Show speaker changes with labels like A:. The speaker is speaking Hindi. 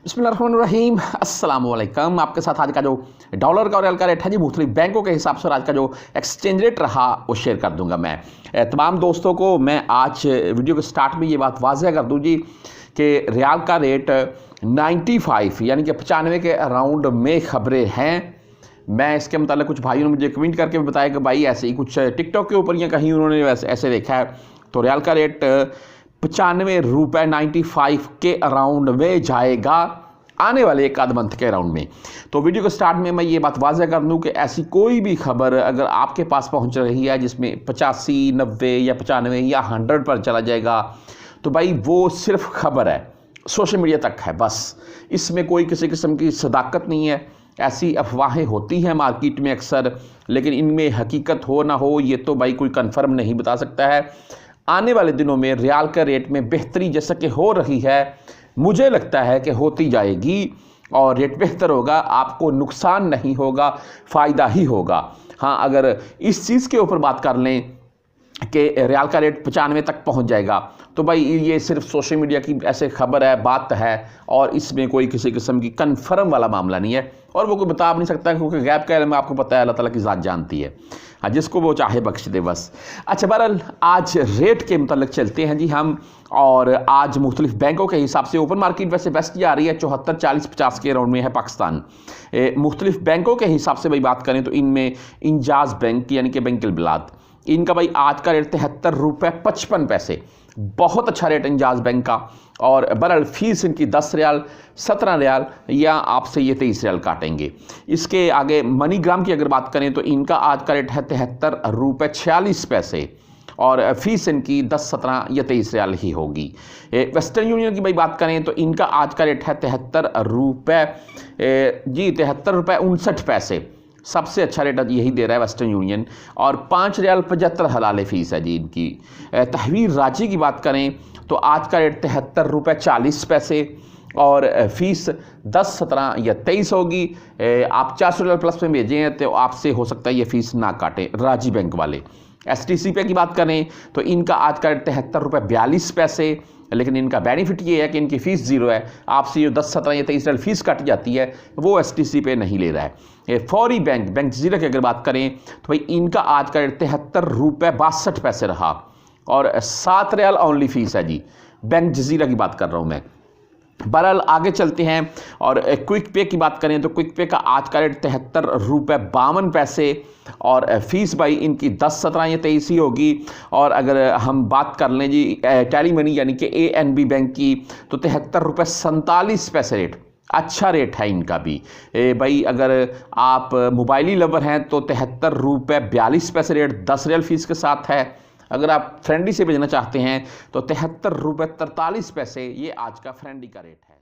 A: बिस्मिल्लाहिर्रहमानिर्रहीम, अस्सलाम वालेकुम। आपके साथ आज का जो डॉलर का और रियल का रेट है जी, मुख्तलिफ बैंकों के हिसाब से और आज का जो एक्सचेंज रेट रहा वो शेयर कर दूंगा मैं तमाम दोस्तों को। मैं आज वीडियो के स्टार्ट में ये बात वाज़ह कर दूँ जी कि रियाल का रेट 95 यानी कि 95 के अराउंड में ख़बरें हैं। मैं इसके मतलब कुछ भाइयों ने मुझे कमेंट करके बताया कि भाई ऐसे ही कुछ टिकटॉक के ऊपर या कहीं उन्होंने ऐसे देखा है, तो रियाल का रेट 95 रुपये 95 के अराउंड में जाएगा आने वाले एक आध मंथ के अराउंड में। तो वीडियो के स्टार्ट में मैं ये बात वाज़ह कर दूं कि ऐसी कोई भी खबर अगर आपके पास पहुंच रही है जिसमें 85, 90 या 95 या 100 पर चला जाएगा, तो भाई वो सिर्फ खबर है, सोशल मीडिया तक है बस। इसमें कोई किसी किस्म की सदाकत नहीं है। ऐसी अफवाहें होती हैं मार्केट में अक्सर, लेकिन इनमें हकीकत हो ना हो ये तो भाई कोई कंफर्म नहीं बता सकता है। आने वाले दिनों में रियाल के रेट में बेहतरी जैसा कि हो रही है, मुझे लगता है कि होती जाएगी और रेट बेहतर होगा, आपको नुकसान नहीं होगा, फ़ायदा ही होगा। हाँ, अगर इस चीज़ के ऊपर बात कर लें कि रियाल का रेट 95 तक पहुंच जाएगा, तो भाई ये सिर्फ सोशल मीडिया की ऐसे खबर है, बात है, और इसमें कोई किसी किस्म की कन्फर्म वाला मामला नहीं है और वो कोई बता भी नहीं सकता, क्योंकि गैब का इल्म आपको पता है अल्लाह ताला की ज़ात जानती है। हाँ, जिसको वो चाहे बख्श दे बस। अच्छा, बहरहाल आज रेट के मतलब चलते हैं जी हम, और आज मुख्तलिफ बैंकों के हिसाब से ओपन मार्केट वैसे बेस्ट जा रही है, 74, 40, 50 के राउंड में है पाकिस्तान। मुख्तलिफ बैंकों के हिसाब से भाई बात करें तो इनमें इंजाज बैंक यानी कि बैंक बिलाद, इनका भाई आज का रेट 73 रुपये 55 पैसे, बहुत अच्छा रेट इंजाज बैंक का। और बहरहाल फीस इनकी 10 रियाल, 17 रियाल या आपसे ये 23 रियाल काटेंगे। इसके आगे मनीग्राम की अगर बात करें तो इनका आज का रेट है 73 रुपये 46 पैसे और फीस इनकी 10, 17 या 23 रियाल ही होगी। वेस्टर्न यूनियन की भाई बात करें तो इनका आज का रेट है 73 रुपये 59 पैसे, सबसे अच्छा रेट यही दे रहा है वेस्टर्न यूनियन, और 5 रियाल 75 हलाल फ़ीस है जी इनकी। तहवीर रांची की बात करें तो आज का रेट 73 रुपये 40 पैसे और फ़ीस 10, 17 या 23 होगी। आप 400 रियाल प्लस में भेजें हैं तो आपसे हो सकता है ये फ़ीस ना काटे राजी बैंक वाले। STC पे की बात करें तो इनका आज का रेट 73 रुपये 42 पैसे, लेकिन इनका बेनिफिट ये है कि इनकी फ़ीस ज़ीरो है, आपसे जो 10, 17 या 23 रियाल फ़ीस कट जाती है वो STC पे नहीं ले रहा है। फौरी बैंक जजीरा की अगर बात करें तो भाई इनका आज का रेट 73 रुपये 62 पैसे रहा और 7 रियाल ओनली फ़ीस है जी, बैंक जजीरा की बात कर रहा हूँ मैं। बहरहाल आगे चलते हैं और क्विक पे की बात करें तो क्विक पे का आज का रेट 73 रुपये 52 पैसे और फीस भाई इनकी 10, 17 या 23 ही होगी। और अगर हम बात कर लें जी टेली मनी यानी कि ANB बैंक की तो 73 रुपये 47 पैसे रेट, अच्छा रेट है इनका भी। भाई अगर आप मोबाइली लवर हैं तो 73 रुपये 42 पैसे रेट 10 रियाल फीस के साथ है। अगर आप फ्रेंडली से भेजना चाहते हैं तो 73 रुपये 43 पैसे ये आज का फ्रेंडली का रेट है।